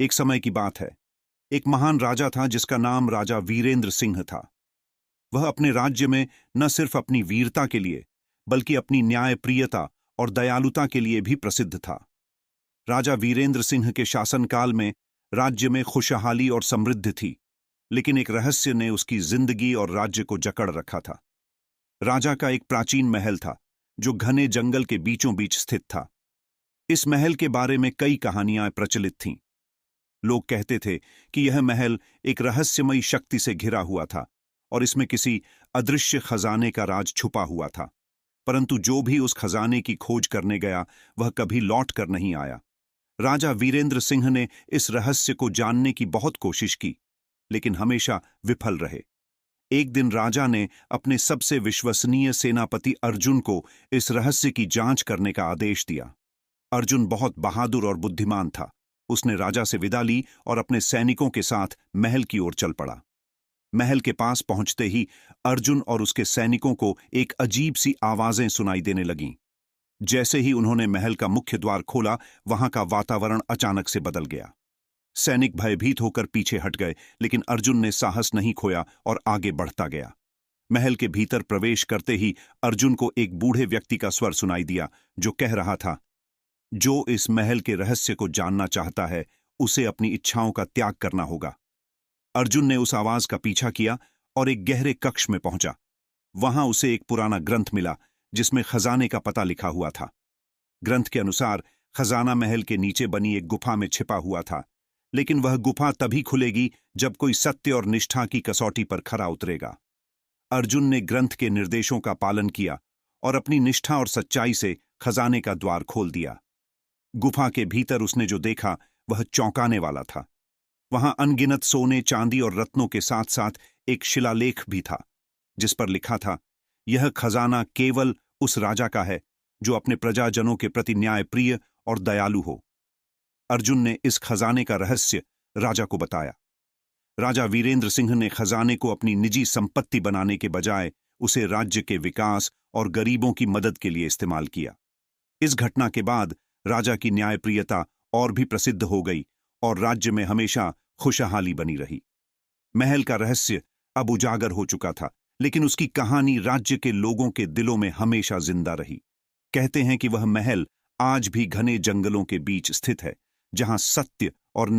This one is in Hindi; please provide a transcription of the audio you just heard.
एक समय की बात है। एक महान राजा था जिसका नाम राजा वीरेंद्र सिंह था। वह अपने राज्य में न सिर्फ अपनी वीरता के लिए बल्कि अपनी न्यायप्रियता और दयालुता के लिए भी प्रसिद्ध था। राजा वीरेंद्र सिंह के शासनकाल में राज्य में खुशहाली और समृद्धि थी, लेकिन एक रहस्य ने उसकी जिंदगी और राज्य को जकड़ रखा था। राजा का एक प्राचीन महल था जो घने जंगल के बीचों बीच स्थित था। इस महल के बारे में कई कहानियां प्रचलित थीं। लोग कहते थे कि यह महल एक रहस्यमयी शक्ति से घिरा हुआ था और इसमें किसी अदृश्य खजाने का राज छुपा हुआ था। परंतु जो भी उस खजाने की खोज करने गया वह कभी लौट कर नहीं आया। राजा वीरेंद्र सिंह ने इस रहस्य को जानने की बहुत कोशिश की, लेकिन हमेशा विफल रहे। एक दिन राजा ने अपने सबसे विश्वसनीय सेनापति अर्जुन को इस रहस्य की जांच करने का आदेश दिया। अर्जुन बहुत बहादुर और बुद्धिमान था। उसने राजा से विदा ली और अपने सैनिकों के साथ महल की ओर चल पड़ा। महल के पास पहुंचते ही अर्जुन और उसके सैनिकों को एक अजीब सी आवाजें सुनाई देने लगीं। जैसे ही उन्होंने महल का मुख्य द्वार खोला, वहां का वातावरण अचानक से बदल गया। सैनिक भयभीत होकर पीछे हट गए, लेकिन अर्जुन ने साहस नहीं खोया और आगे बढ़ता गया। महल के भीतर प्रवेश करते ही अर्जुन को एक बूढ़े व्यक्ति का स्वर सुनाई दिया जो कह रहा था, जो इस महल के रहस्य को जानना चाहता है उसे अपनी इच्छाओं का त्याग करना होगा। अर्जुन ने उस आवाज का पीछा किया और एक गहरे कक्ष में पहुंचा। वहां उसे एक पुराना ग्रंथ मिला जिसमें खजाने का पता लिखा हुआ था। ग्रंथ के अनुसार खजाना महल के नीचे बनी एक गुफा में छिपा हुआ था, लेकिन वह गुफा तभी खुलेगी जब कोई सत्य और निष्ठा की कसौटी पर खरा उतरेगा। अर्जुन ने ग्रंथ के निर्देशों का पालन किया और अपनी निष्ठा और सच्चाई से खजाने का द्वार खोल दिया। गुफा के भीतर उसने जो देखा वह चौंकाने वाला था। वहां अनगिनत सोने, चांदी और रत्नों के साथ साथ एक शिलालेख भी था जिस पर लिखा था, यह खजाना केवल उस राजा का है जो अपने प्रजाजनों के प्रति न्यायप्रिय और दयालु हो। अर्जुन ने इस खजाने का रहस्य राजा को बताया। राजा वीरेंद्र सिंह ने खजाने को अपनी निजी संपत्ति बनाने के बजाय उसे राज्य के विकास और गरीबों की मदद के लिए इस्तेमाल किया। इस घटना के बाद राजा की न्यायप्रियता और भी प्रसिद्ध हो गई और राज्य में हमेशा खुशहाली बनी रही। महल का रहस्य अब उजागर हो चुका था, लेकिन उसकी कहानी राज्य के लोगों के दिलों में हमेशा जिंदा रही। कहते हैं कि वह महल आज भी घने जंगलों के बीच स्थित है, जहां सत्य और